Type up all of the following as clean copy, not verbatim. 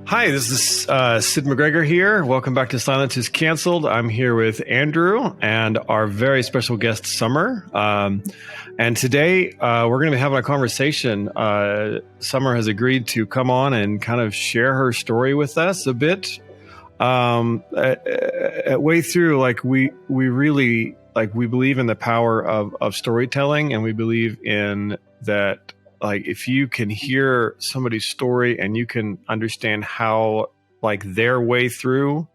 Hi, this is Sid McGregor here. Welcome back to Silence is Canceled. I'm here with Andrew and our very special guest, Summer. And today we're going to be having a conversation. Summer has agreed to come on and kind of share her story with us a bit. At Way Thru, we really we believe in the power of storytelling, and we believe in that. If you can hear somebody's story and you can understand how their way through,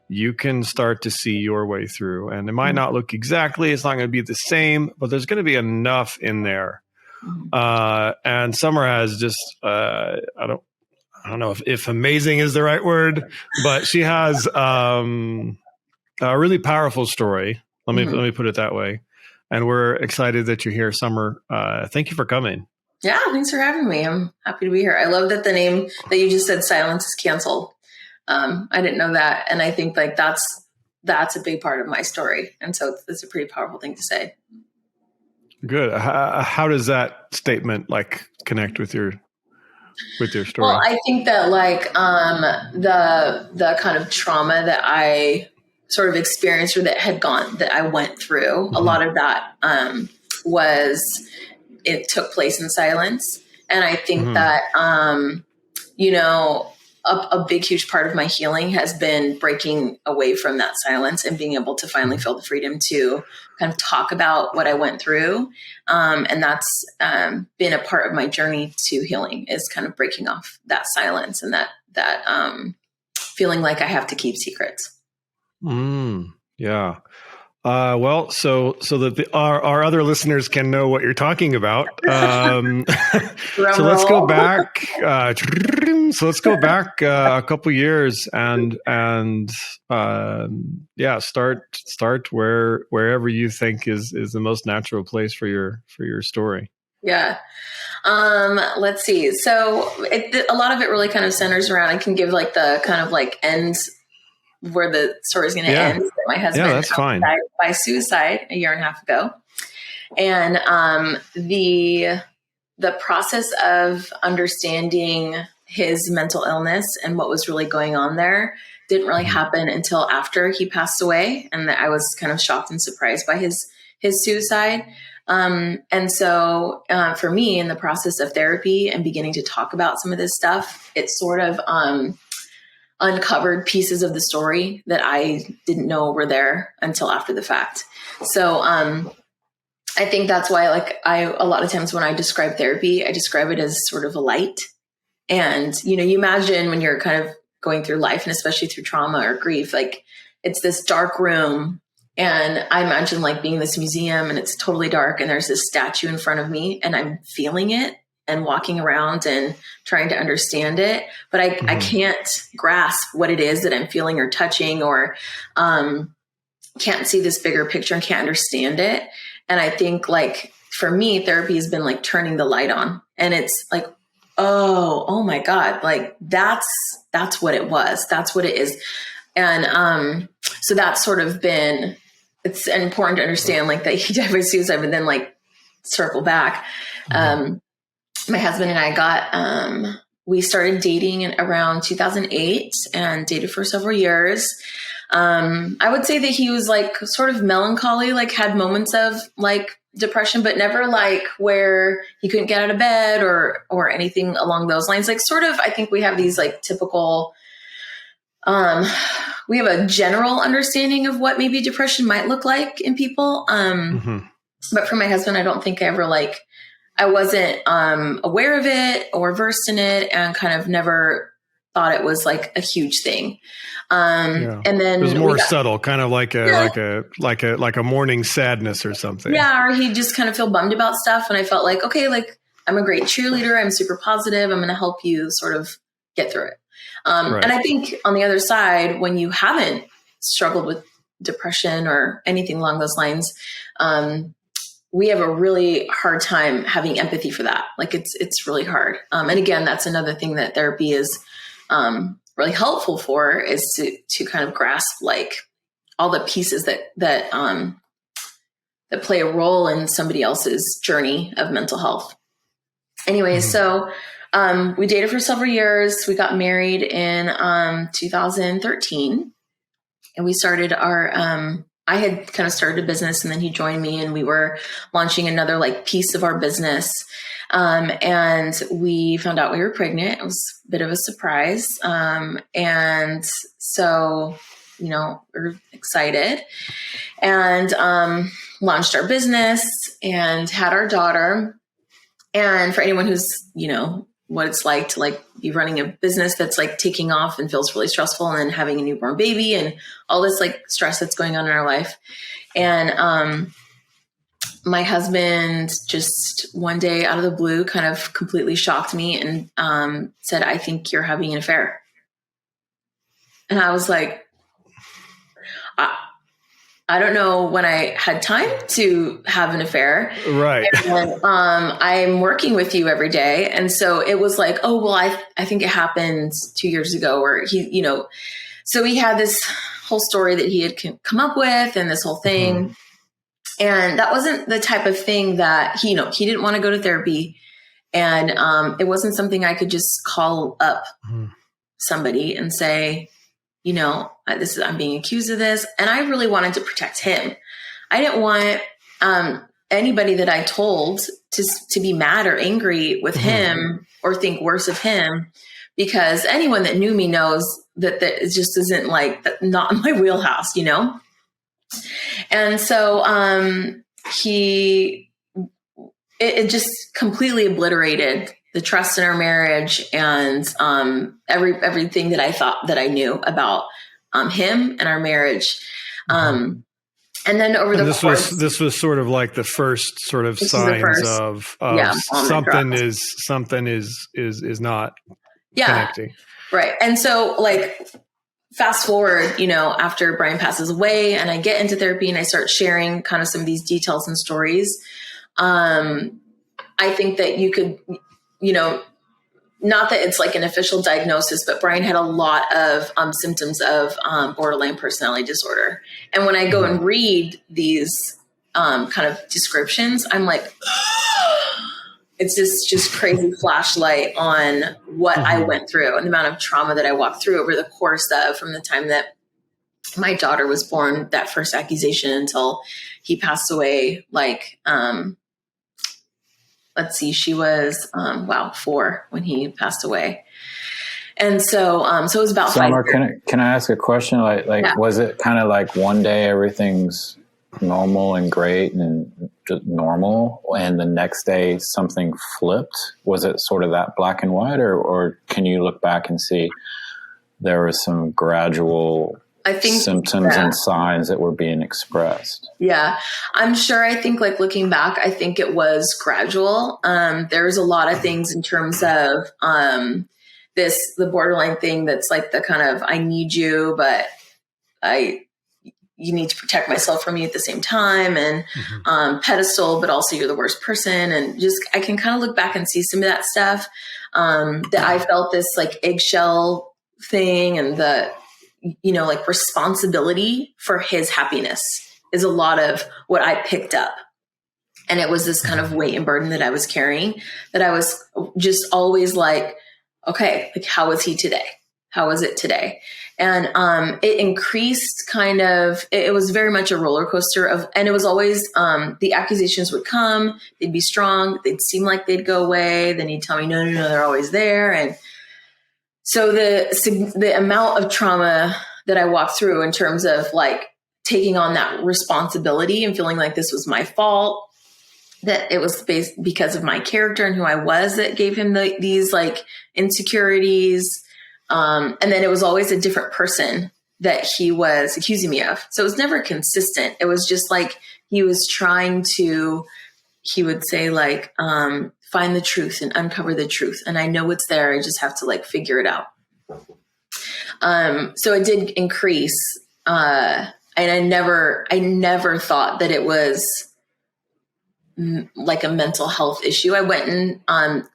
you can start to see your way through. And it might not look exactly, it's not going to be the same, but there's going to be enough in there. And Summer has just, I don't know if amazing is the right word, but she has a really powerful story. Let me put it that way. And we're excited that you're here, Summer. Thank you for coming. Yeah, thanks for having me. I'm happy to be here. I love that the name that you just said, Silence is Canceled. I didn't know that. And I think that's a big part of my story. And so it's a pretty powerful thing to say. Good. How does that statement connect with your story? Well, I think that the kind of trauma that I sort of experienced or that I went through, a lot of that it took place in silence. And I think that, a big, huge part of my healing has been breaking away from that silence and being able to finally feel the freedom to kind of talk about what I went through. And that's been a part of my journey to healing, is kind of breaking off that silence and that feeling like I have to keep secrets. Yeah. Well, so that our other listeners can know what you're talking about. So let's go back. A couple years and start wherever you think is the most natural place for your story. Yeah. Let's see. So a lot of it really kind of centers around. I can give the kind of ends where the story is going to end. My husband died by suicide a year and a half ago. And the process of understanding his mental illness and what was really going on there didn't really happen until after he passed away. And I was kind of shocked and surprised by his suicide. And so for me, in the process of therapy and beginning to talk about some of this stuff, it sort of uncovered pieces of the story that I didn't know were there until after the fact. So I think that's why a lot of times when I describe therapy, I describe it as sort of a light. And, you imagine when you're kind of going through life, and especially through trauma or grief, it's this dark room. And I imagine being in this museum and it's totally dark and there's this statue in front of me and I'm feeling it and walking around and trying to understand it, but I can't grasp what it is that I'm feeling or touching, or can't see this bigger picture and can't understand it. And I think for me, therapy has been turning the light on, and it's oh my God, that's what it was. That's what it is. And so that's sort of been, it's important to understand that he died by suicide, but then circle back. My husband and I we started dating in around 2008 and dated for several years. I would say that he was sort of melancholy, had moments of depression, but never where he couldn't get out of bed or anything along those lines. Sort of, I think we have these typical, we have a general understanding of what maybe depression might look like in people. But for my husband, I don't think I ever I wasn't aware of it or versed in it, and kind of never thought it was a huge thing. And then it was more subtle, kind of like a morning sadness or something. Yeah, or he'd just kind of feel bummed about stuff, and I felt okay, I'm a great cheerleader. I'm super positive. I'm going to help you sort of get through it. And I think on the other side, when you haven't struggled with depression or anything along those lines, we have a really hard time having empathy for that. It's really hard. And again, that's another thing that therapy is really helpful for, is to kind of grasp all the pieces that play a role in somebody else's journey of mental health. Anyways, so We dated for several years. We got married in 2013, and we started our. I had kind of started a business, and then he joined me, and we were launching another like piece of our business. And we found out we were pregnant. It was a bit of a surprise, and so we were excited, and launched our business and had our daughter. And for anyone who's what it's like to like be running a business that's like taking off and feels really stressful, and then having a newborn baby and all this like stress that's going on in our life. And my husband just one day out of the blue kind of completely shocked me and said, "I think you're having an affair." And I was like, I don't know when I had time to have an affair. Right. And, I'm working with you every day. And so it was like, oh, well, I think it happened 2 years ago, or he, so he had this whole story that he had come up with and this whole thing. Mm-hmm. And that wasn't the type of thing that he didn't want to go to therapy. And it wasn't something I could just call up somebody and say, I'm being accused of this. And I really wanted to protect him. I didn't want anybody that I told to be mad or angry with him or think worse of him, because anyone that knew me knows that it just isn't like not in my wheelhouse, And so it just completely obliterated the trust in our marriage and everything that I thought that I knew about him and our marriage. And then this was sort of like the first sort of signs of something is not connecting. Right. And so like fast forward, after Brian passes away and I get into therapy and I start sharing kind of some of these details and stories. I think that you could, not that it's like an official diagnosis, but Brian had a lot of symptoms of borderline personality disorder. And when I go and read these kind of descriptions, I'm like, it's just crazy flashlight on what I went through and the amount of trauma that I walked through over the course of from the time that my daughter was born, that first accusation, until he passed away. Like, let's see, she was, 4 when he passed away. And so, so it was about Summer, 5 years. Can I ask a question? Was it kind of like one day everything's normal and great and just normal, and the next day something flipped? Was it sort of that black and white, or can you look back and see there was some gradual symptoms and signs that were being expressed? Yeah, I'm sure. I think like looking back, I think it was gradual. There's a lot of things in terms of the borderline thing that's like the kind of, I need you, but you need to protect myself from you at the same time, and pedestal, but also you're the worst person. And just, I can kind of look back and see some of that stuff that I felt this like eggshell thing, and the, like responsibility for his happiness is a lot of what I picked up. And it was this kind of weight and burden that I was carrying, that I was just always like, okay, like how is he today? How is it today? And it increased kind of, it was very much a roller coaster and it was always, the accusations would come, they'd be strong, they'd seem like they'd go away. Then he'd tell me, no, they're always there. And so the amount of trauma that I walked through in terms of like taking on that responsibility and feeling like this was my fault, that it was because of my character and who I was that gave him these like insecurities. And then it was always a different person that he was accusing me of. So it was never consistent. It was just like he was trying to, he would say like, find the truth and uncover the truth. And I know it's there. I just have to like figure it out. So it did increase. And I never thought that it was like a mental health issue. I went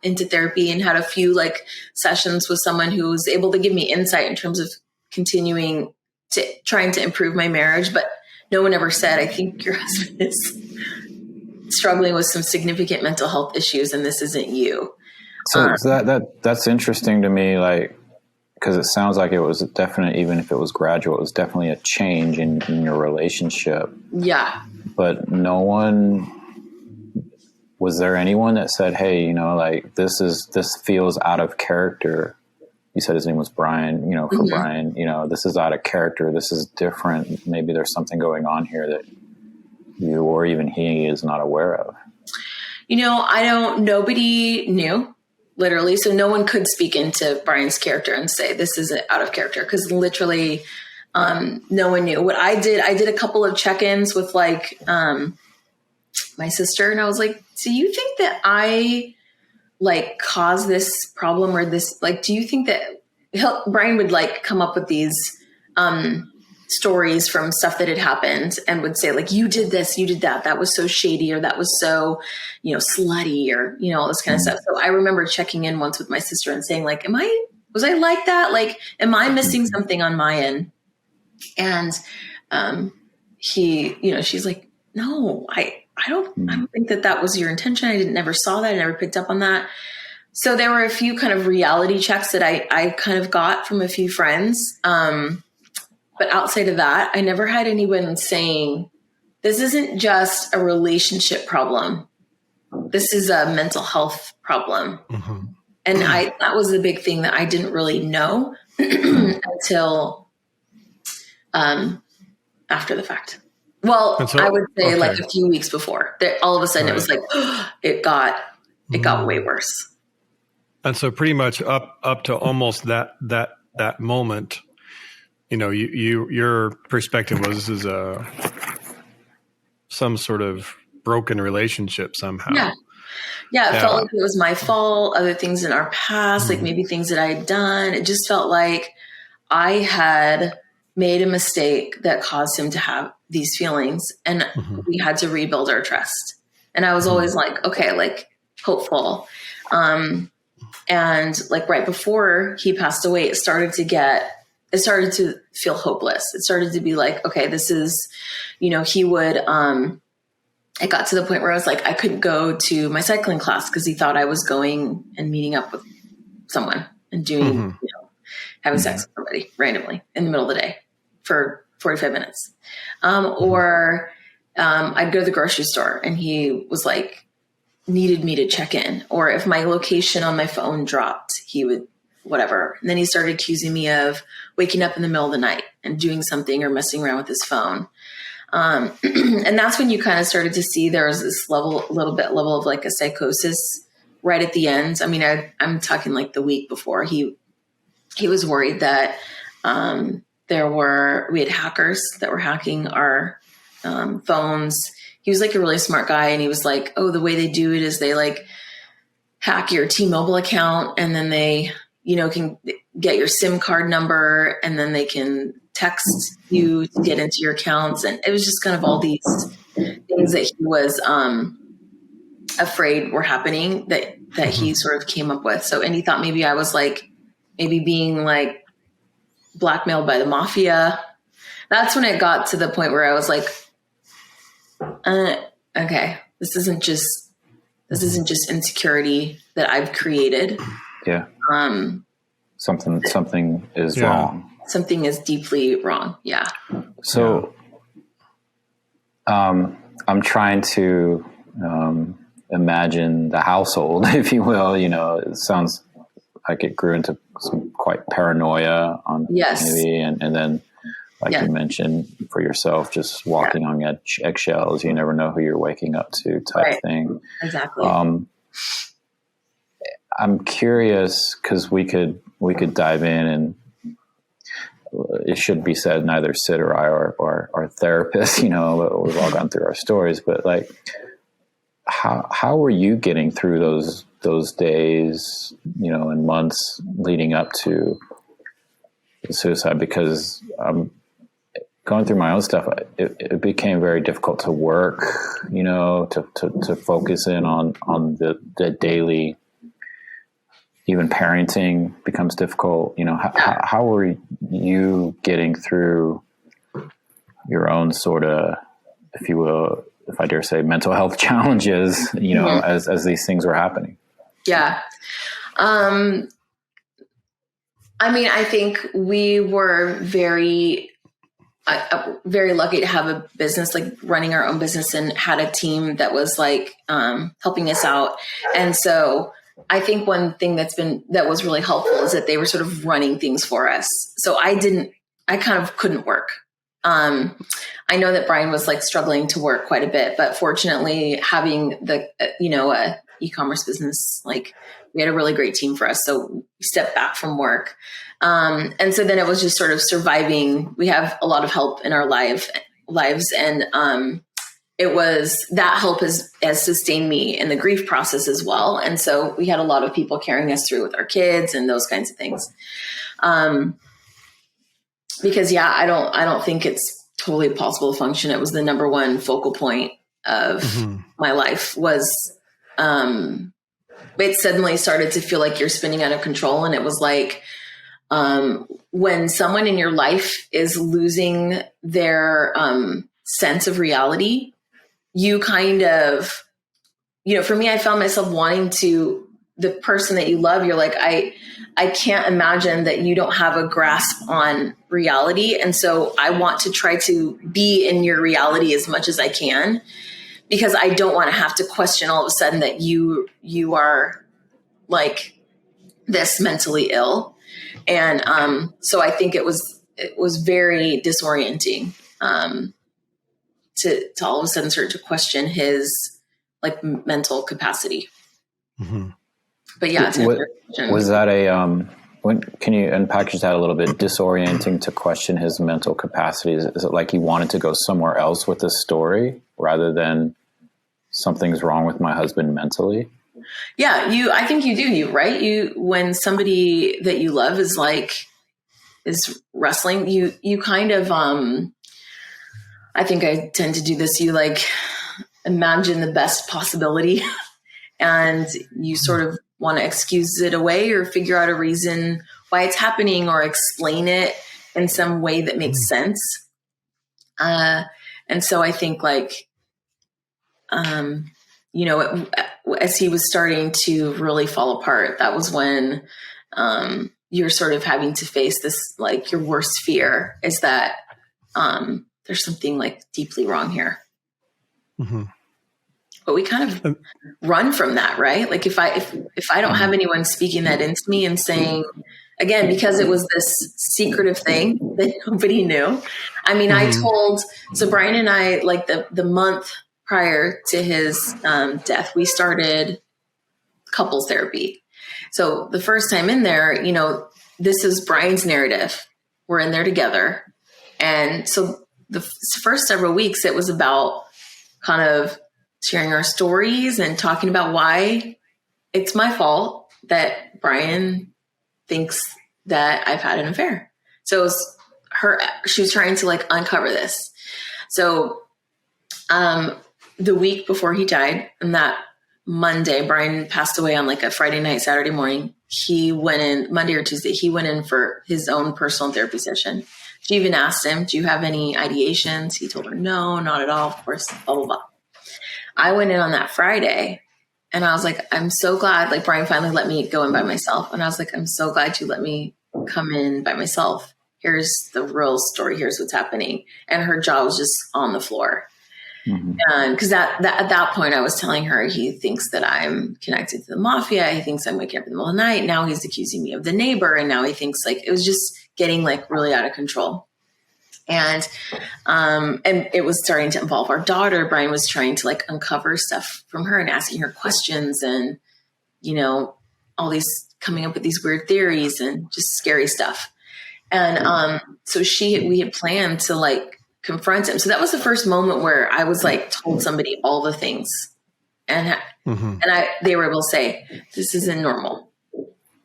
into therapy and had a few like sessions with someone who was able to give me insight in terms of continuing to trying to improve my marriage. But no one ever said, I think your husband is struggling with some significant mental health issues and this isn't you. So that's interesting to me, like, because it sounds like it was definite, even if it was gradual, it was definitely a change in your relationship. Yeah. But was there anyone that said, hey, like this feels out of character? You said his name was Brian, for Brian, this is out of character. This is different. Maybe there's something going on here that you or even he is not aware of. Nobody knew, literally. So no one could speak into Brian's character and say, this is out of character. Cause literally, no one knew what I did a couple of check-ins with like, my sister, and I was like, do you think that I like caused this problem or this, like, do you think that Brian would like come up with these, stories from stuff that had happened and would say like, you did this, you did that. That was so shady, or that was so, slutty, or, all this kind of stuff. So I remember checking in once with my sister and saying like, was I like that? Like, am I missing something on my end? And, she's like, no, I don't think that was your intention. I never saw that. I never picked up on that. So there were a few kind of reality checks that I kind of got from a few friends. But outside of that, I never had anyone saying, this isn't just a relationship problem. This is a mental health problem. Mm-hmm. And that was the big thing that I didn't really know until after the fact. Well, I would say like a few weeks before. All of a sudden it was like, it got way worse. And so pretty much up to almost that moment, your perspective was this is some sort of broken relationship somehow. Yeah. It felt like it was my fault. Other things in our past, like maybe things that I had done. It just felt like I had made a mistake that caused him to have these feelings, and we had to rebuild our trust. And I was always like, okay, like hopeful. And like right before he passed away, it started to feel hopeless. It started to be like, okay, this is, he would, it got to the point where I was like, I couldn't go to my cycling class because he thought I was going and meeting up with someone and doing, having sex with somebody randomly in the middle of the day for 45 minutes. Or I'd go to the grocery store and he was like, needed me to check in. Or if my location on my phone dropped, he would, whatever. And then he started accusing me of waking up in the middle of the night and doing something or messing around with his phone. And that's when you kind of started to see there was this level of like a psychosis right at the end. I mean, I'm talking like the week before he was worried that, we had hackers that were hacking our, phones. He was like a really smart guy. And he was like, oh, the way they do it is they like hack your T-Mobile account, and then they, can get your SIM card number, and then they can text you to get into your accounts. And it was just kind of all these things that he was afraid were happening that he sort of came up with. And he thought maybe I was like, maybe being like blackmailed by the mafia. That's when it got to the point where I was like, okay, this isn't just insecurity that I've created. Yeah. Something is wrong. Something is deeply wrong. Yeah. So, I'm trying to, imagine the household, if you will. It sounds like it grew into some quite paranoia on maybe, and then like you mentioned for yourself, just walking on eggshells. You never know who you're waking up to type thing. Exactly. I'm curious because we could dive in, and it should be said neither Sid or I are therapists, we've all gone through our stories, but like, how were you getting through those days, and months leading up to the suicide? Because I'm going through my own stuff. It became very difficult to work, to focus in on the daily. Even parenting becomes difficult. How were you getting through your own sort of, if you will, if I dare say, mental health challenges, as these things were happening? Yeah. I mean, I think we were very lucky to have a business, like running our own business, and had a team that was like helping us out. And so I think one thing that was really helpful is that they were sort of running things for us. So I kind of couldn't work. I know that Brian was like struggling to work quite a bit, but fortunately having the, e-commerce business, like we had a really great team for us. So we stepped back from work. And so then it was just sort of surviving. We have a lot of help in our lives. And it was that help has sustained me in the grief process as well. And so we had a lot of people carrying us through with our kids and those kinds of things. Because I don't think it's totally possible to function. It was the number one focal point of my life was, it suddenly started to feel like you're spinning out of control. And it was like, when someone in your life is losing their, sense of reality, you kind of, for me, I found myself wanting to, the person that you love, you're like, I can't imagine that you don't have a grasp on reality. And so I want to try to be in your reality as much as I can, because I don't want to have to question all of a sudden that you are like this mentally ill. And so I think it was very disorienting to all of a sudden start to question his like mental capacity. Mm-hmm. But yeah, was that can you unpackage that a little bit? Disorienting to question his mental capacity. Is it like he wanted to go somewhere else with this story rather than something's wrong with my husband mentally? Yeah, I think you do, right? When somebody that you love is wrestling, you kind of, I think I tend to do this. You like imagine the best possibility and you sort of want to excuse it away or figure out a reason why it's happening or explain it in some way that makes sense. And so I think like, as he was starting to really fall apart, that was when you're sort of having to face this, like your worst fear is that there's something like deeply wrong here. Mm-hmm. But we kind of run from that, right? Like if I don't have anyone speaking that into me and saying, again, because it was this secretive thing that nobody knew. I mean, so Brian and I, like the month prior to his death, we started couples therapy. So the first time in there, this is Brian's narrative. We're in there together. And so the first several weeks, it was about kind of sharing our stories and talking about why it's my fault that Brian thinks that I've had an affair. So it was she was trying to like uncover this. So the week before he died, and that Monday, Brian passed away on like a Friday night, Saturday morning. He went in Monday or Tuesday. He went in for his own personal therapy session. She even asked him, do you have any ideations? He told her, no, not at all. Of course, blah, blah, blah. I went in on that Friday and I was like, I'm so glad, like Brian finally let me go in by myself. And I was like, I'm so glad you let me come in by myself. Here's the real story. Here's what's happening. And her jaw was just on the floor. Mm-hmm. And because at that point I was telling her, he thinks that I'm connected to the mafia. He thinks I'm waking up in the middle of the night. Now he's accusing me of the neighbor. And now he thinks like, it was just getting like really out of control. And it was starting to involve our daughter. Brian was trying to like uncover stuff from her and asking her questions and, all these coming up with these weird theories and just scary stuff. And, so we had planned to like confront him. So that was the first moment where I was like, told somebody all the things and they were able to say, this isn't normal.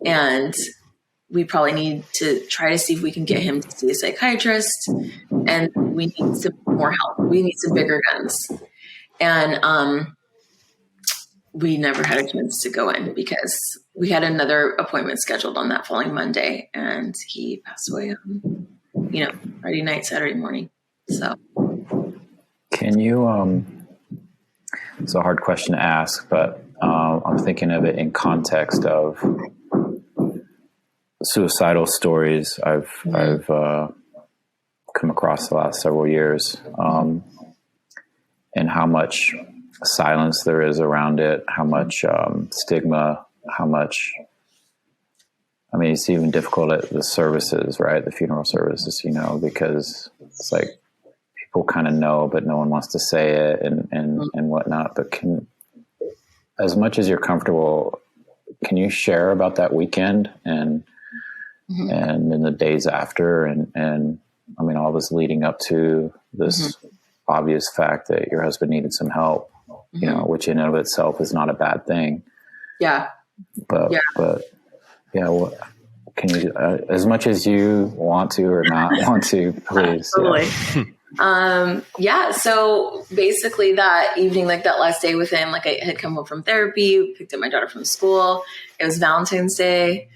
And we probably need to try to see if we can get him to see a psychiatrist, and we need some more help. We need some bigger guns. And we never had a chance to go in because we had another appointment scheduled on that following Monday, and he passed away on, Friday night, Saturday morning. So can you, it's a hard question to ask, but I'm thinking of it in context of suicidal stories I've come across the last several years, and how much silence there is around it, how much stigma, how much. I mean, it's even difficult at the services, right? The funeral services, because it's like people kind of know, but no one wants to say it and whatnot. But as much as you're comfortable, can you share about that weekend and in the days after and I mean, all this leading up to this obvious fact that your husband needed some help, which in and of itself is not a bad thing. Yeah. But yeah, what can you, as much as you want to or not want to, please. Totally. Yeah. So basically that evening, like that last day with him, like I had come home from therapy, picked up my daughter from school. It was Valentine's Day.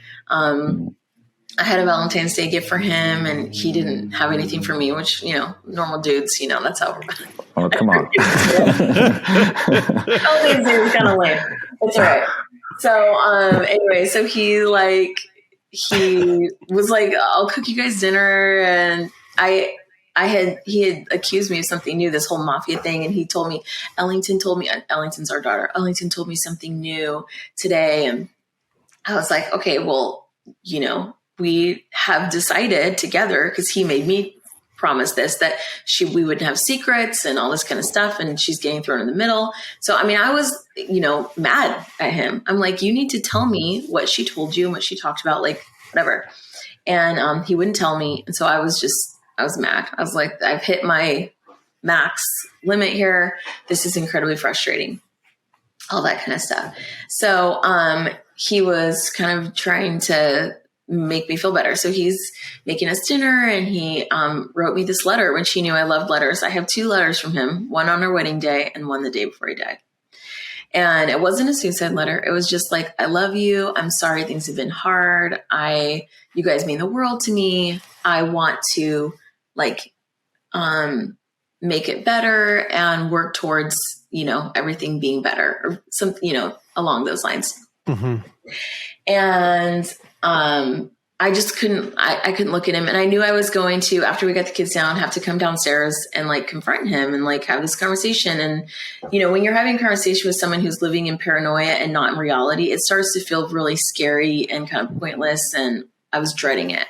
I had a Valentine's Day gift for him and he didn't have anything for me, which, normal dudes, that's how. Oh, come on. Valentine's Day was kind of lame. It's all right. So, anyway, so he was like, I'll cook you guys dinner. And he had accused me of something new, this whole mafia thing. And he told me, Ellington's our daughter. Ellington told me something new today. And I was like, okay, well, we have decided together, because he made me promise this, that we wouldn't have secrets and all this kind of stuff. And she's getting thrown in the middle. So, I mean, I was, mad at him. I'm like, you need to tell me what she told you and what she talked about, like whatever. And he wouldn't tell me. And so I was mad. I was like, I've hit my max limit here. This is incredibly frustrating. All that kind of stuff. So he was kind of trying to make me feel better. So he's making us dinner and he wrote me this letter when she knew I loved letters. I have 2 letters from him, one on our wedding day and one the day before he died. And it wasn't a suicide letter. It was just like, I love you. I'm sorry things have been hard. You guys mean the world to me. I want to make it better and work towards, everything being better or something, along those lines. Mm-hmm. And I just couldn't look at him. And I knew I was going to, after we got the kids down, have to come downstairs and confront him and have this conversation. And, when you're having a conversation with someone who's living in paranoia and not in reality, it starts to feel really scary and kind of pointless. And I was dreading it.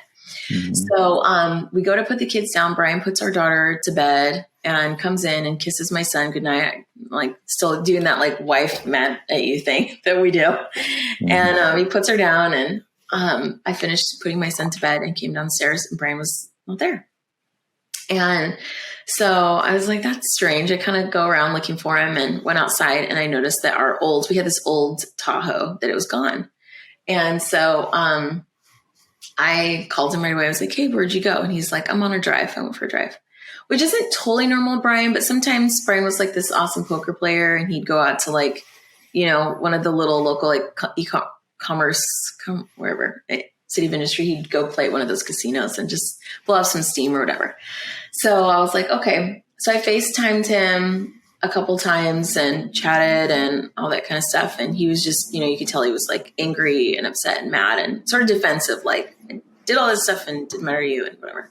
Mm-hmm. So we go to put the kids down. Brian puts our daughter to bed and comes in and kisses my son goodnight. Still doing that wife mad at you thing that we do. Mm-hmm. And he puts her down and I finished putting my son to bed and came downstairs and Brian was not there. And so I was like, that's strange. I kind of go around looking for him and went outside and I noticed that we had this old Tahoe, that it was gone. And so I called him right away. I was like, hey, where'd you go? And he's like, I'm on a drive. I went for a drive, which isn't totally normal, Brian, but sometimes Brian was this awesome poker player and he'd go out to one of the little local e-commerce, wherever, City of Industry. He'd go play at one of those casinos and just blow off some steam or whatever. So I was like, okay. So I FaceTimed him a couple times and chatted and all that kind of stuff. And he was just, you could tell he was angry and upset and mad and sort of defensive, I did all this stuff and didn't marry you and whatever.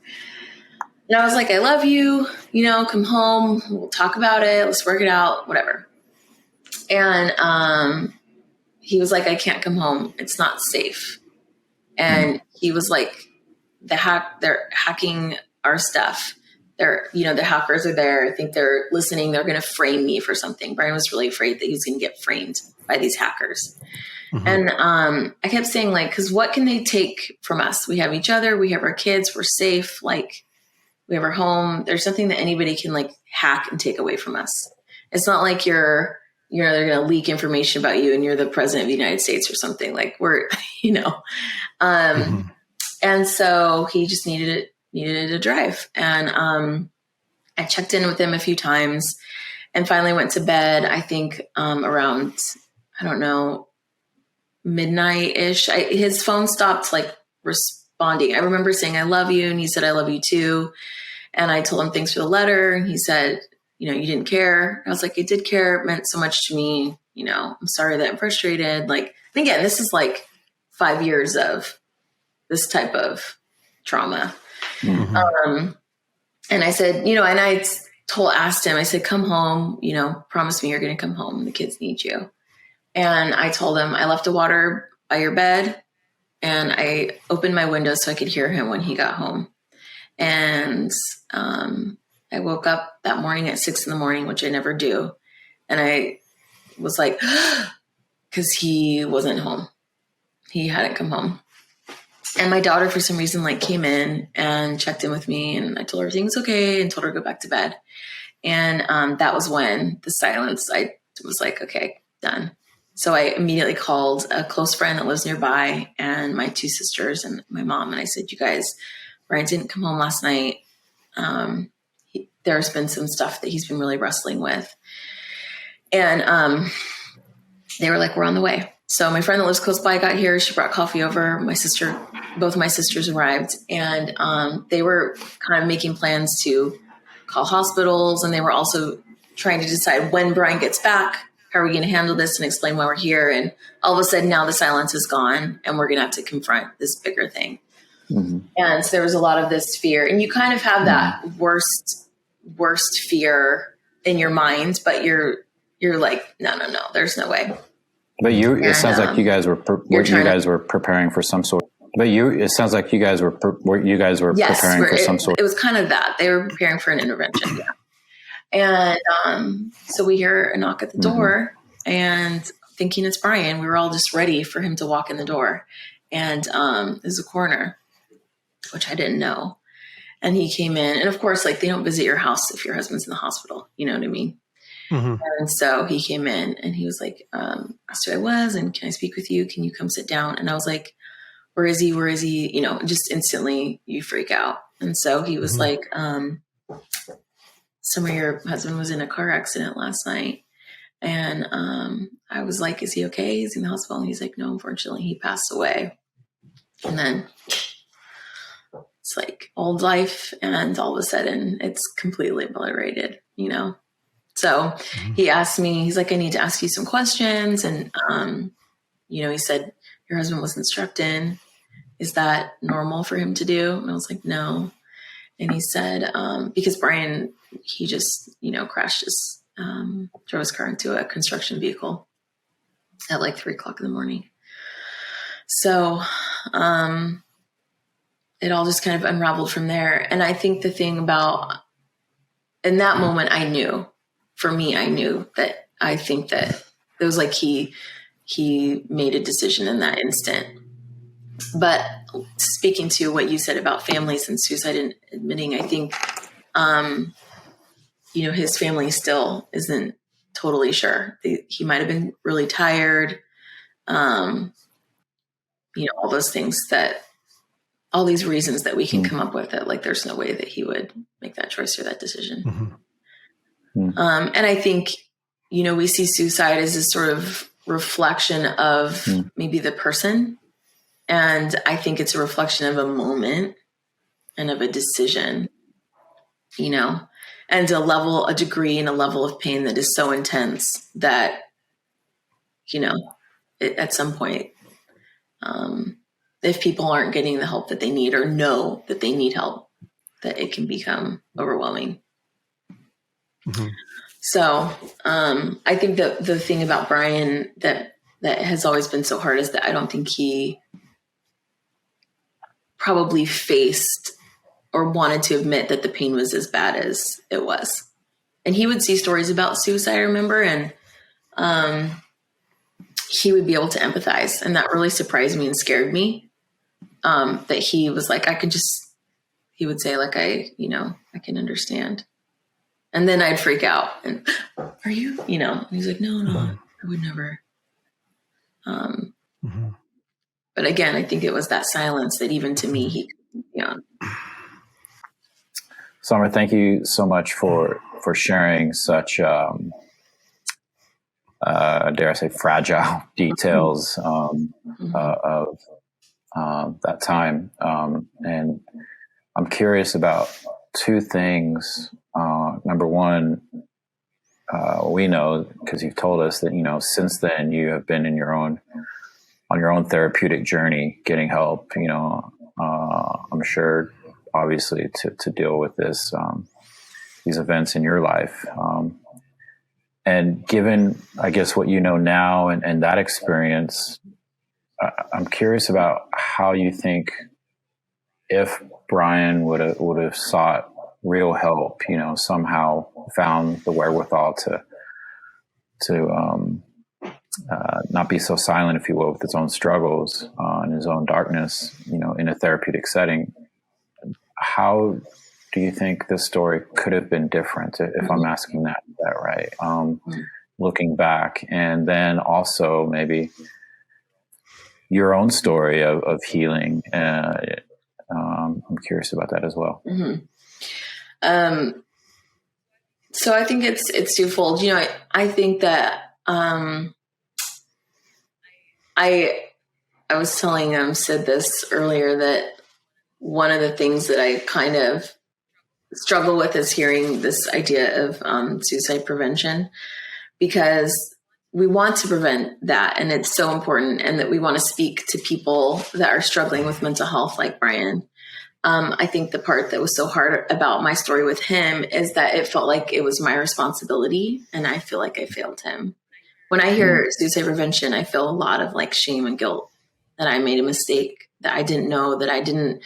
And I was like, I love you, come home. We'll talk about it. Let's work it out, whatever. And he was like, I can't come home. It's not safe. And he was like, they're hacking our stuff. The hackers are there. I think they're listening. They're going to frame me for something. Brian was really afraid that he was going to get framed by these hackers. Mm-hmm. And I kept saying because what can they take from us? We have each other. We have our kids. We're safe. We have our home. There's nothing that anybody can hack and take away from us. It's not like they're going to leak information about you and you're the president of the United States or something. We're, Mm-hmm. And so he just needed a drive. And I checked in with him a few times and finally went to bed, I think around, I don't know, midnight-ish. His phone stopped responding. I remember saying, I love you. And he said, I love you too. And I told him, thanks for the letter. And he said, you didn't care. And I was like, I did care. It meant so much to me. I'm sorry that I'm frustrated. Like, and again, this is like 5 years of this type of trauma. Mm-hmm. And I said, and I asked him, I said, come home, promise me you're going to come home. The kids need you. And I told him I left the water by your bed and I opened my window so I could hear him when he got home. And I woke up that morning at 6 a.m, which I never do. And I was like, because he wasn't home. He hadn't come home. And my daughter, for some reason, came in and checked in with me. And I told her everything's okay and told her to go back to bed. And that was when the silence, I was like, okay, done. So I immediately called a close friend that lives nearby and my 2 sisters and my mom. And I said, you guys, Brian didn't come home last night. There's been some stuff that he's been really wrestling with. And they were like, we're on the way. So my friend that lives close by got here. She brought coffee over. Both my sisters arrived. And they were kind of making plans to call hospitals. And they were also trying to decide when Brian gets back, how are we going to handle this and explain why we're here. And all of a sudden now the silence is gone and we're going to have to confront this bigger thing. Mm-hmm. And so there was a lot of this fear. And you kind of have that worst fear in your mind, but you're like, no, there's no way. But it sounds like you guys were preparing for some sort. It sounds like you guys were preparing for some sort. It was kind of that they were preparing for an intervention. Yeah. And so we hear a knock at the door, and thinking it's Brian, we were all just ready for him to walk in the door. And there's a coroner, which I didn't know. And he came in, and of course, they don't visit your house if your husband's in the hospital. You know what I mean? Mm-hmm. And so he came in and he was like, asked who I was and can I speak with you? Can you come sit down? And I was like, where is he? Where is he? Just instantly you freak out. And so he was like, your husband was in a car accident last night. And I was like, is he okay? He's in the hospital. And he's like, no, unfortunately he passed away. And then it's like old life. And all of a sudden it's completely obliterated, So he asked me, he's like, I need to ask you some questions. And, he said, your husband was instructed. Is that normal for him to do? And I was like, no. And he said, because Brian, he just, crashed drove his car into a construction vehicle at 3 o'clock in the morning. So it all just kind of unraveled from there. And I think the thing about, in that moment, I knew that I think that it was like he made a decision in that instant. But speaking to what you said about families and suicide and admitting, I think, his family still isn't totally sure. He might have been really tired. All those things all these reasons that we can come up with that, there's no way that he would make that choice or that decision. Mm-hmm. And I think, we see suicide as a sort of reflection of maybe the person. And I think it's a reflection of a moment and of a decision, and a degree and a level of pain that is so intense that, at some point, if people aren't getting the help that they need or know that they need help, that it can become overwhelming. Mm-hmm. So I think that the thing about Brian that has always been so hard is that I don't think he probably faced or wanted to admit that the pain was as bad as it was. And he would see stories about suicide, I remember, and he would be able to empathize. And that really surprised me and scared me. That he was like, he would say I can understand. And then I'd freak out and are you, and he's like, no, I would never. But again, I think it was that silence that even to me, Summer, thank you so much for sharing such, dare I say, fragile details of that time. And I'm curious about two things. Number one, we know, because you've told us that, since then you have been on your own therapeutic journey, getting help, I'm sure, obviously, to deal with these events in your life. And given, I guess, what you know now and that experience, I'm curious about how you think, if Brian would have sought real help, somehow found the wherewithal to not be so silent, if you will, with his own struggles and his own darkness, in a therapeutic setting, how do you think this story could have been different, if I'm asking that right? Looking back, and then also maybe your own story of healing. I'm curious about that as well. Mm-hmm. So I think it's twofold. I think that I was telling Sid this earlier, that one of the things that I kind of struggle with is hearing this idea of suicide prevention, because we want to prevent that, and it's so important, and that we want to speak to people that are struggling with mental health like Brian. I think the part that was so hard about my story with him is that it felt like it was my responsibility, and I feel like I failed him. When I hear suicide prevention, I feel a lot of like shame and guilt that I made a mistake, that I didn't know, that I didn't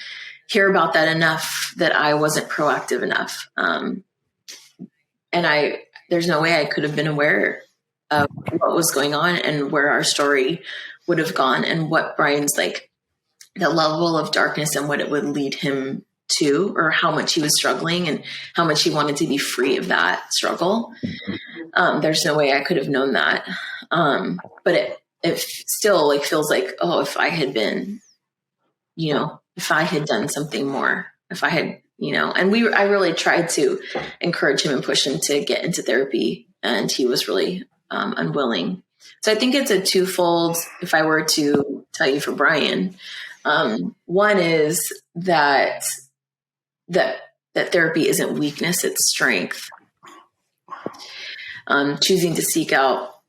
hear about that enough, that I wasn't proactive enough. And there's no way I could have been aware of what was going on and where our story would have gone, and what Brian's like, the level of darkness and what it would lead him to, or how much he was struggling and how much he wanted to be free of that struggle. There's no way I could have known that. But it still like feels like, oh, if I had been, if I had done something more, if I had, and I really tried to encourage him and push him to get into therapy, and he was really unwilling. So I think it's a twofold. If I were to tell you for Brian, one is that therapy isn't weakness, it's strength. Choosing to seek out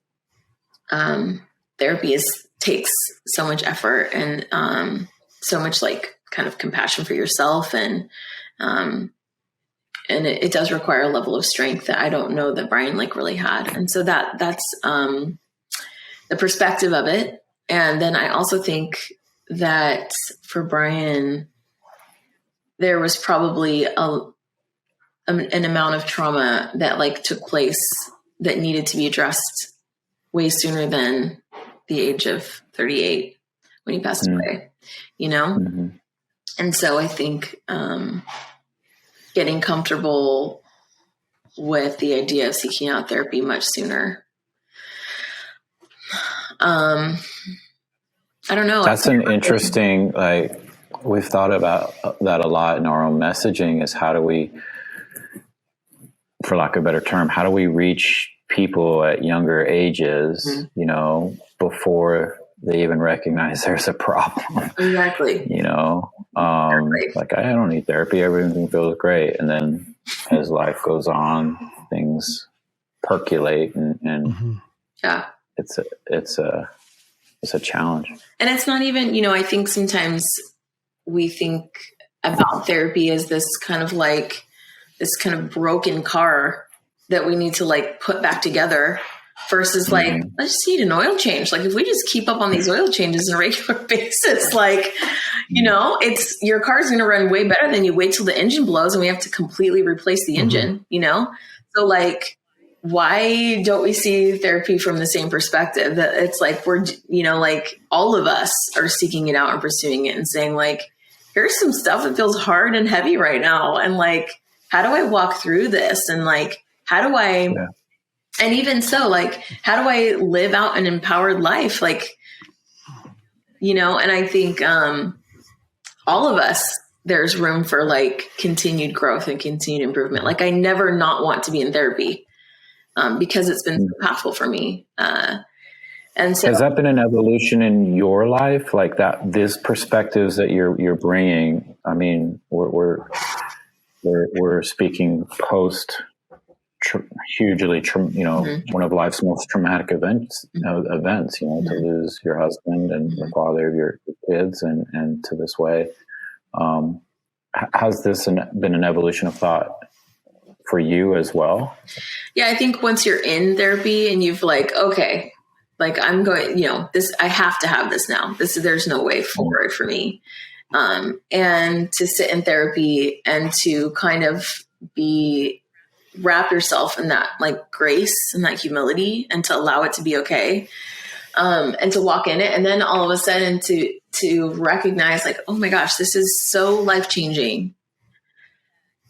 therapy takes so much effort and so much like kind of compassion for yourself, and it does require a level of strength that I don't know that Brian like really had. And so that's the perspective of it. And then I also think that for Brian, there was probably an amount of trauma that like took place that needed to be addressed way sooner than the age of 38 when he passed away, Mm-hmm. And so I think getting comfortable with the idea of seeking out therapy much sooner. I don't know. That's an interesting, like, we've thought about that a lot in our own messaging, is how do we, for lack of a better term, how do we reach people at younger ages, before they even recognize there's a problem? Exactly. Exactly. Like, I don't need therapy, everything feels great. And then as life goes on, things percolate and yeah, it's a challenge. And it's not even, I think sometimes we think about therapy as this kind of broken car that we need to like put back together, versus like, I just need an oil change. Like if we just keep up on these oil changes on a regular basis, like, it's, your car's going to run way better than you wait till the engine blows and we have to completely replace the engine, So like, why don't we see therapy from the same perspective? That it's like, we're, like all of us are seeking it out and pursuing it and saying like, here's some stuff that feels hard and heavy right now. And like, how do I walk through this? And like, how do I, and even so, like, how do I live out an empowered life? Like, and I think all of us, there's room for like continued growth and continued improvement. Like I never not want to be in therapy. Because it's been so powerful for me. And so, has that been an evolution in your life? Like that, these perspectives that you're bringing, I mean, we're we're speaking post hugely, one of life's most traumatic events, to lose your husband and the father of your kids and to this way. Has this been an evolution of thought for you as well? Yeah, I think once you're in therapy and you've okay, I'm going, this, I have to have this now. There's no way forward for me. And to sit in therapy and to kind of wrap yourself in that grace and that humility and to allow it to be okay. And to walk in it. And then all of a sudden to recognize oh my gosh, this is so life-changing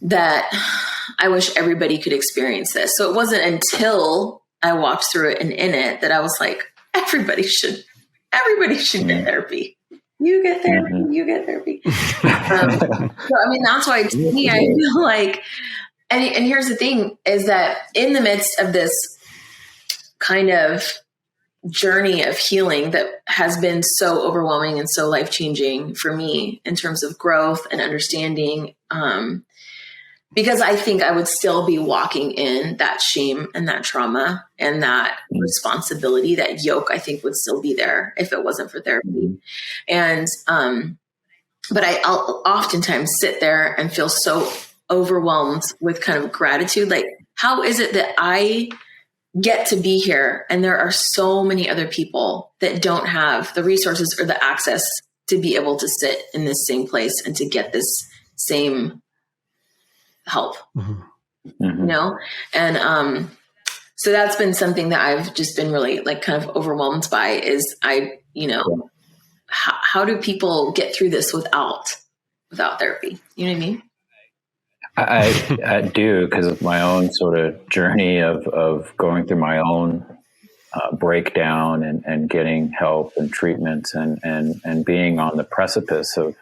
that I wish everybody could experience this. So it wasn't until I walked through it and in it that I was everybody should get therapy. You get therapy, you get therapy. So, that's why to me, I feel and here's the thing is that in the midst of this kind of journey of healing that has been so overwhelming and so life-changing for me in terms of growth and understanding, because I think I would still be walking in that shame and that trauma and that responsibility, that yoke, I think would still be there if it wasn't for therapy. And, but I'll oftentimes sit there and feel so overwhelmed with kind of gratitude. How is it that I get to be here and there are so many other people that don't have the resources or the access to be able to sit in this same place and to get this same help, and so that's been something that I've just been really kind of overwhelmed by is how do people get through this without therapy? You know what I mean? I do, because of my own sort of journey of going through my own breakdown and getting help and treatments and being on the precipice of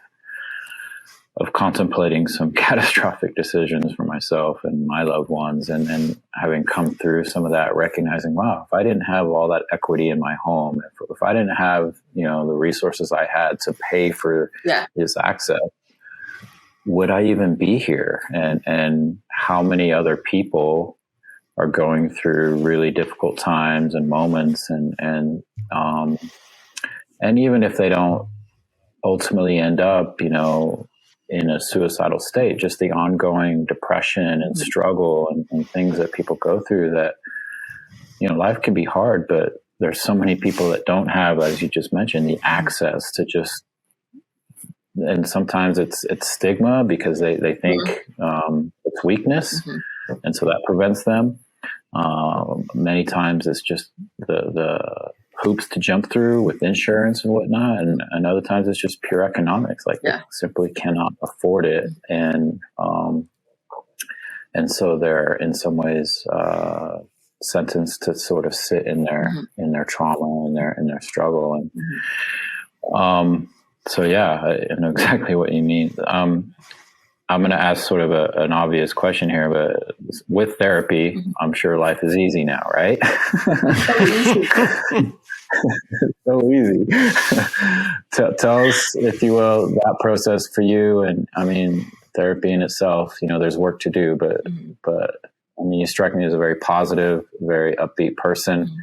contemplating some catastrophic decisions for myself and my loved ones, and having come through some of that, recognizing, wow, if I didn't have all that equity in my home, if I didn't have, the resources I had to pay for this access, would I even be here? And how many other people are going through really difficult times and moments, and even if they don't ultimately end up, in a suicidal state, just the ongoing depression and struggle and things that people go through, that, life can be hard, but there's so many people that don't have, as you just mentioned, the access to just, and sometimes it's stigma because they think it's weakness. And so that prevents them. Many times it's just the hoops to jump through with insurance and whatnot. And other times it's just pure economics. They simply cannot afford it. And so they're in some ways, sentenced to sort of sit in their trauma and their struggle. And, so yeah, I know exactly what you mean. I'm going to ask sort of an obvious question here, but with therapy, I'm sure life is easy now, right? So easy. Tell us, if you will, that process for you. And therapy in itself, there's work to do, but you strike me as a very positive, very upbeat person.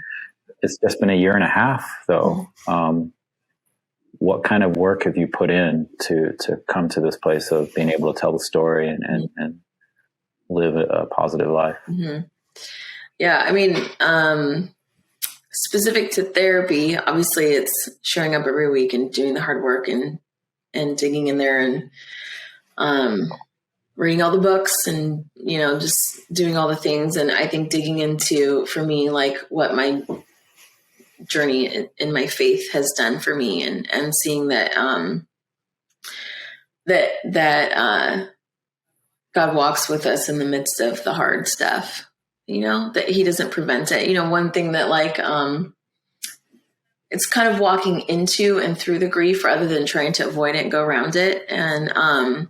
It's just been a year and a half though. What kind of work have you put in to come to this place of being able to tell the story and live a positive life? Yeah. Specific to therapy, obviously it's showing up every week and doing the hard work and digging in there and reading all the books and, just doing all the things. And I think digging into, for me, what my journey in my faith has done for me and seeing that, God walks with us in the midst of the hard stuff, that he doesn't prevent it. One thing that it's kind of walking into and through the grief rather than trying to avoid it and go around it. And,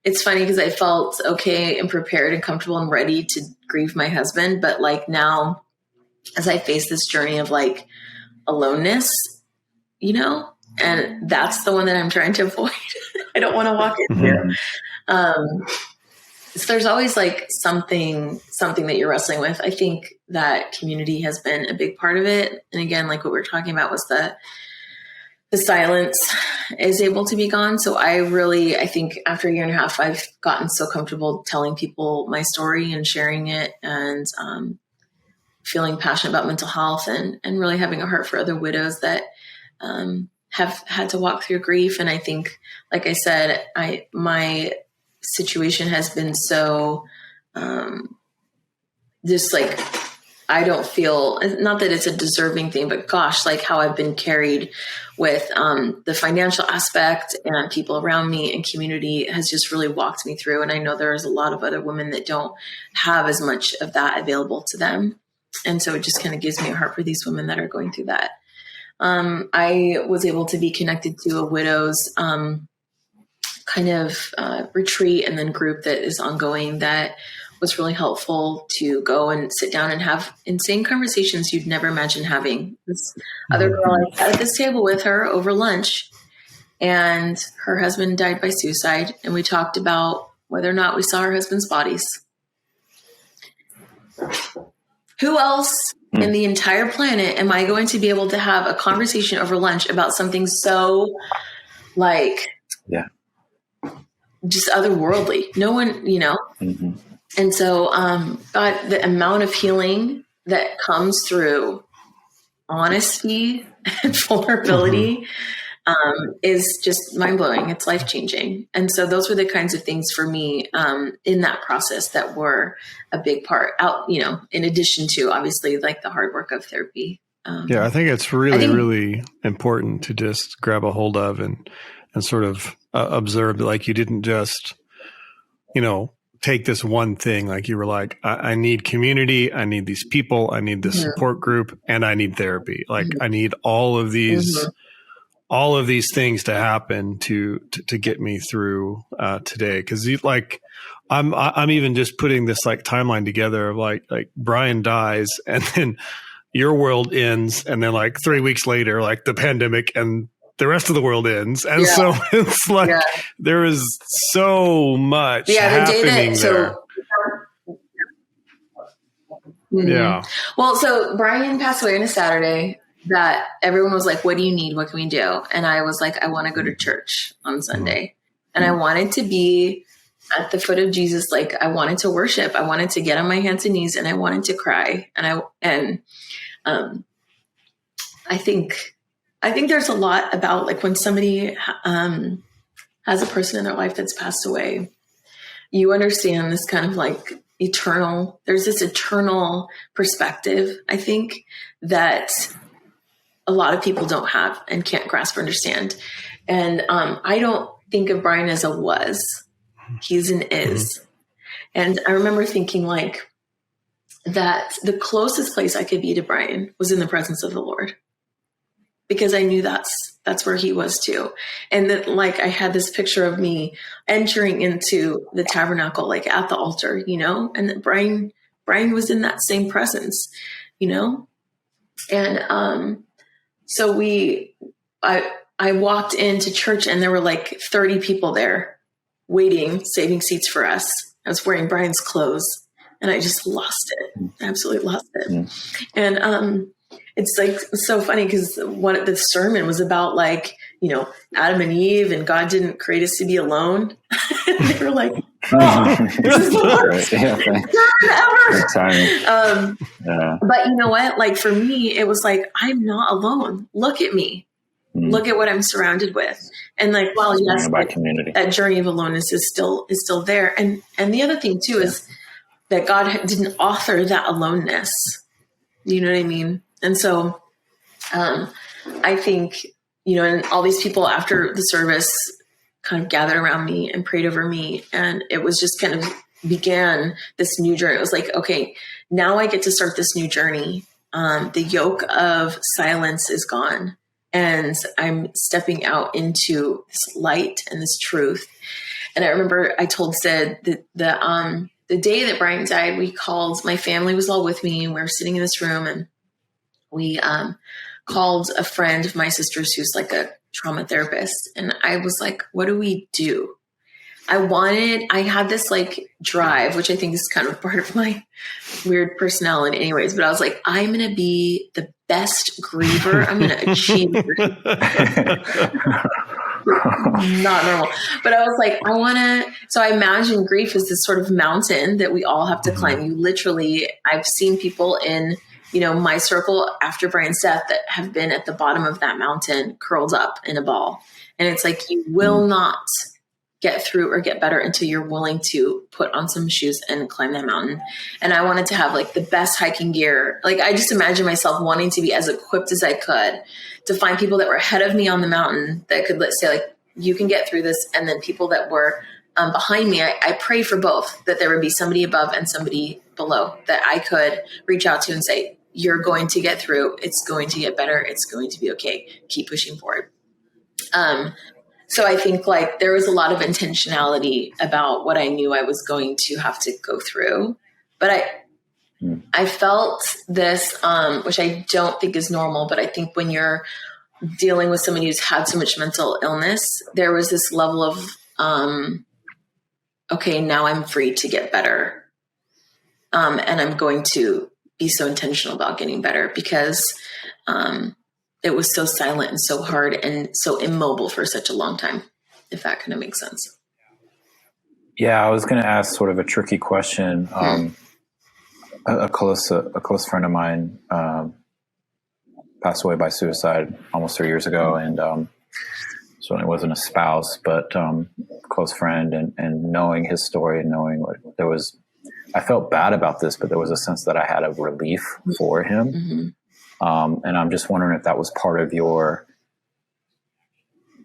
it's funny because I felt okay and prepared and comfortable and ready to grieve my husband. But now as I face this journey of aloneness, and that's the one that I'm trying to avoid. I don't want to walk into. So there's always like something that you're wrestling with. I think that community has been a big part of it. And again, like what we were talking about was the silence is able to be gone. So I think after a year and a half, I've gotten so comfortable telling people my story and sharing it, and feeling passionate about mental health and really having a heart for other widows that have had to walk through grief. And I think, like I said, my situation has been so just like, I don't feel, not that it's a deserving thing, but gosh, like how I've been carried with the financial aspect, and people around me and community has just really walked me through. And I know there's a lot of other women that don't have as much of that available to them. And so it just kind of gives me a heart for these women that are going through that. I was able to be connected to a widow's kind of retreat and then group that is ongoing that was really helpful to go and sit down and have insane conversations you'd never imagine having. This other girl I sat at this table with her over lunch, and her husband died by suicide. And we talked about whether or not we saw her husband's bodies. Who else in the entire planet am I going to be able to have a conversation over lunch about something so like, just otherworldly? No one, you know? Mm-hmm. And so, God, the amount of healing that comes through honesty and vulnerability is just mind blowing. It's life changing. And so those were the kinds of things for me in that process that were a big part out, you know, in addition to obviously like the hard work of therapy. I think it's really important to just grab a hold of and sort of observe, like you didn't just, you know, take this one thing. Like you were like, I need community. I need these people. I need this support group, and I need therapy. Like I need all of these things to happen to get me through today. Cause like, I'm even just putting this like timeline together of like Brian dies, and then your world ends. And then like 3 weeks later, like the pandemic and the rest of the world ends. And so it's like, there is so much happening there. Yeah. Well, so Brian passed away on a Saturday that everyone was like, what do you need? What can we do? And I was like, I want to go to church on Sunday. And I wanted to be at the foot of Jesus. Like I wanted to worship. I wanted to get on my hands and knees, and I wanted to cry. And I think there's a lot about like when somebody has a person in their life that's passed away, you understand this kind of like there's this eternal perspective, I think, that a lot of people don't have and can't grasp or understand. And I don't think of Brian as a was, he's an is. And I remember thinking like that the closest place I could be to Brian was in the presence of the Lord, because I knew that's where he was too. And that like, I had this picture of me entering into the tabernacle, like at the altar, you know, and that Brian was in that same presence, you know? And, so I walked into church, and there were like 30 people there waiting, saving seats for us. I was wearing Brian's clothes, and I just lost it. Absolutely lost it. And, it's like so funny because the sermon was about like, you know, Adam and Eve, and God didn't create us to be alone. They were like, this is the worst sermon ever. But you know what? Like for me, it was like, I'm not alone. Look at me. Look at what I'm surrounded with. And like, well, yes, like, community. That journey of aloneness is still there. And the other thing too is that God didn't author that aloneness. You know what I mean? And so I think, you know, and all these people after the service kind of gathered around me and prayed over me. And it was just kind of began this new journey. It was like, okay, now I get to start this new journey. The yoke of silence is gone, and I'm stepping out into this light and this truth. And I remember I told Sid that the day that Brian died, my family was all with me, and we were sitting in this room, and we called a friend of my sister's who's like a trauma therapist. And I was like, what do we do? I had this like drive, which I think is kind of part of my weird personality anyways, but I was like, I'm going to be the best griever. I'm going to achieve not normal. But I was like, so I imagine grief is this sort of mountain that we all have to climb. You literally, I've seen people in, my circle after Brian's death that have been at the bottom of that mountain curled up in a ball. And it's like, you will not get through or get better until you're willing to put on some shoes and climb that mountain. And I wanted to have like the best hiking gear. Like I just imagine myself wanting to be as equipped as I could to find people that were ahead of me on the mountain that could, let's say, like, you can get through this. And then people that were behind me, I pray for both, that there would be somebody above and somebody below that I could reach out to and say, you're going to get through. It's going to get better. It's going to be okay. Keep pushing forward. So I think like there was a lot of intentionality about what I knew I was going to have to go through, but I felt this, which I don't think is normal, but I think when you're dealing with somebody who's had so much mental illness, there was this level of, okay, now I'm free to get better. And I'm going to be so intentional about getting better because, it was so silent and so hard and so immobile for such a long time, if that kind of makes sense. Yeah, I was going to ask sort of a tricky question. A close friend of mine passed away by suicide almost 3 years ago, and certainly wasn't a spouse, but close friend. And knowing his story and knowing what there was, I felt bad about this, but there was a sense that I had a relief for him. Mm-hmm. And I'm just wondering if that was part of your,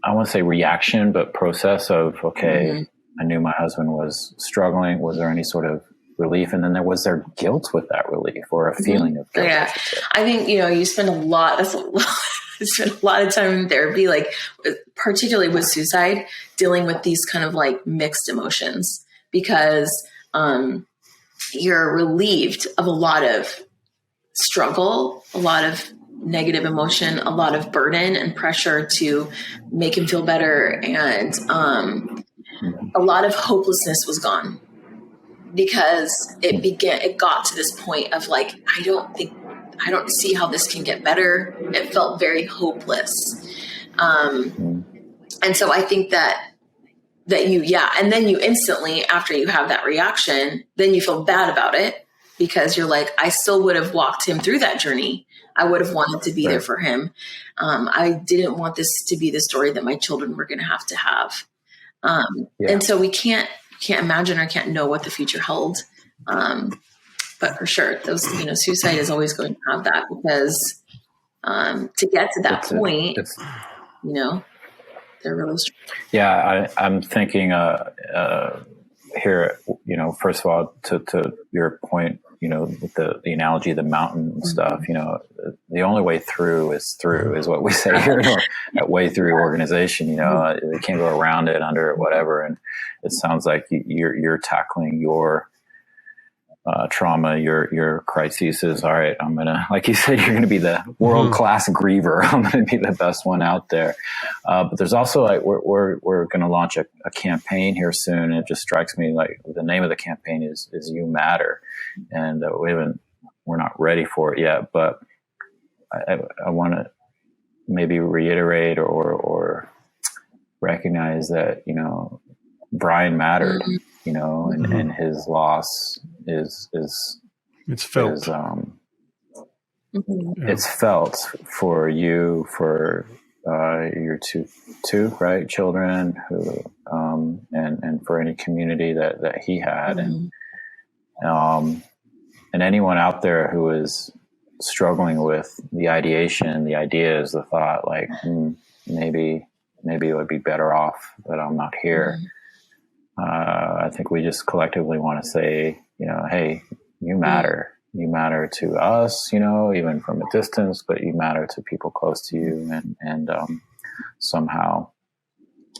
I won't say reaction, but process of, okay, I knew my husband was struggling. Was there any sort of relief? And then was there guilt with that relief or a feeling of guilt? Yeah. I think, you spend a lot of time in therapy, like particularly with suicide, dealing with these kind of like mixed emotions because you're relieved of a lot of struggle, a lot of negative emotion, a lot of burden and pressure to make him feel better. And a lot of hopelessness was gone because it got to this point of like, I don't see how this can get better. It felt very hopeless. And so I think that and then you instantly, after you have that reaction, then you feel bad about it. Because you're like, I still would have walked him through that journey. I would have wanted to be there for him. I didn't want this to be the story that my children were going to have. And so we can't imagine or can't know what the future held. But for sure, those, suicide is always going to have that because to get to that point, they're really strong. Yeah, I'm thinking here, first of all, to your point, with the analogy of the mountain stuff, the only way through is what we say here at Way Thru organization. They can't go around it, under it, whatever. And it sounds like you're tackling your trauma, your crises. Is all right. I'm gonna, like you said, you're gonna be the world-class griever. I'm gonna be the best one out there. But there's also like we're gonna launch a campaign here soon. And it just strikes me like the name of the campaign is You Matter, and we're not ready for it yet. But I want to maybe reiterate or recognize that Brian mattered. And his loss is it's felt. It's felt for you, for your two right children who and for any community that he had, and anyone out there who is struggling with the ideation, the ideas, the thought, like maybe it would be better off that I'm not here. I think we just collectively want to say, hey, you matter. You matter to us, even from a distance, but you matter to people close to you, and somehow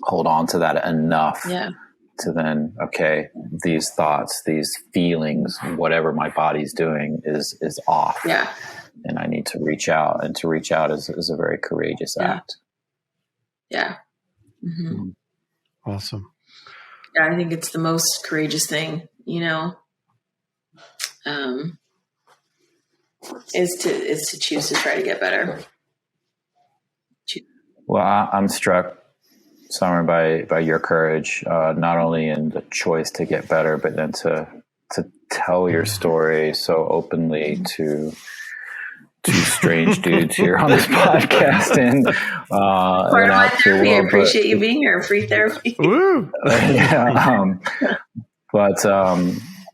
hold on to that enough to then, okay, these thoughts, these feelings, whatever my body's doing is off. Yeah. And I need to reach out, and to reach out is a very courageous act. Yeah. Awesome. I think it's the most courageous thing, is to choose to try to get better. Well, I'm struck, Summer, by your courage, not only in the choice to get better, but then to tell your story so openly to two strange dudes here on this podcast. And part of my therapy. I appreciate you being here. Free therapy. Woo!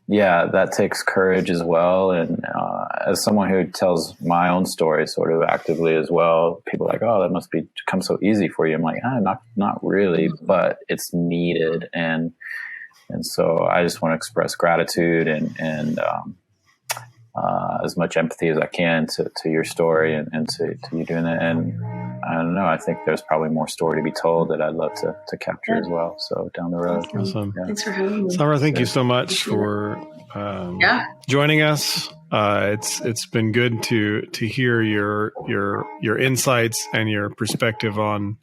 Yeah, that takes courage as well. And as someone who tells my own story sort of actively as well, people are like, oh, that must become so easy for you. I'm like, not really, but it's needed. And so I just want to express gratitude and as much empathy as I can to your story and to you doing that. And I don't know, I think there's probably more story to be told that I'd love to capture as well. So down the road. Awesome. Yeah. Thanks for having me. Summer, thank you so much for joining us. It's been good to hear your insights and your perspective on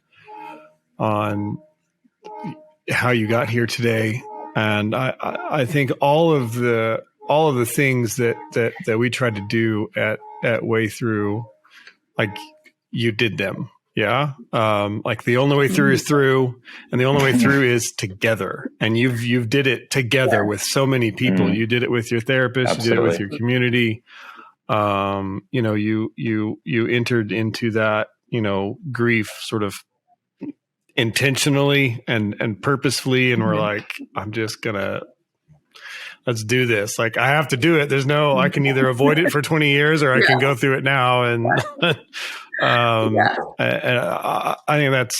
how you got here today. And I think all of the things that we tried to do at Way Thru, like you did them. Yeah. Like the only way through is through, and the only way through is together. And you've did it together with so many people. You did it with your therapist. Absolutely. You did it with your community. You entered into that, grief sort of intentionally and purposefully. And we're like, I'm just let's do this. Like, I have to do it. I can either avoid it for 20 years or I can go through it now. And, and I think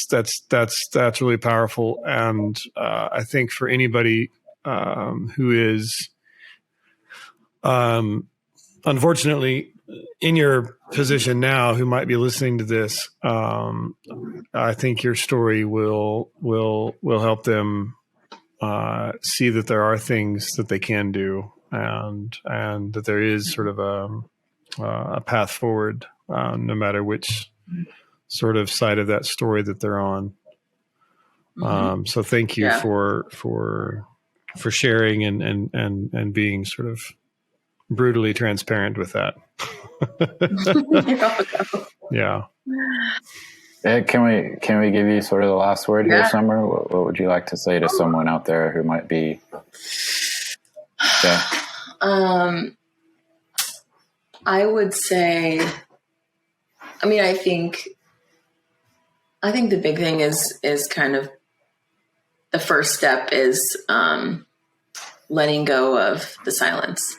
that's really powerful. And, I think for anybody, who is, unfortunately in your position now, who might be listening to this, I think your story will help them, see that there are things that they can do, and that there is sort of a path forward, no matter which sort of side of that story that they're on. So thank you for sharing and being sort of brutally transparent with that. Yeah. Can we give you sort of the last word here, Summer? What would you like to say to someone out there who might be? Yeah. I would say, I think the big thing is kind of the first step is letting go of the silence.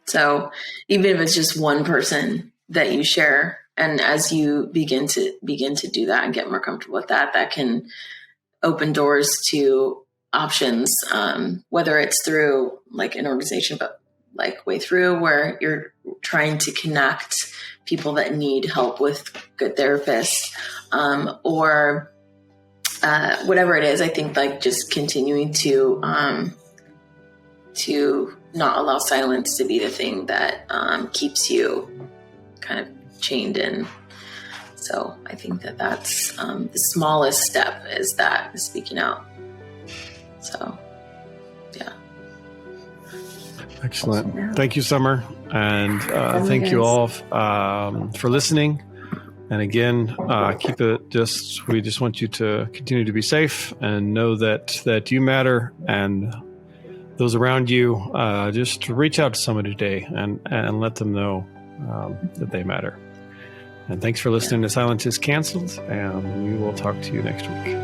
So even if it's just one person that you share, and as you begin to do that and get more comfortable with that, that can open doors to options, whether it's through like an organization, but like Way Thru, where you're trying to connect people that need help with good therapists, or whatever it is. I think like just continuing to not allow silence to be the thing that keeps you kind of chained in. So I think that's the smallest step is speaking out. So, yeah. Excellent. Yeah. Thank you, Summer. And thank you all for listening. And again, we just want you to continue to be safe and know that you matter, and those around you, just reach out to someone today and let them know that they matter. And thanks for listening to Silence is Canceled, and we will talk to you next week.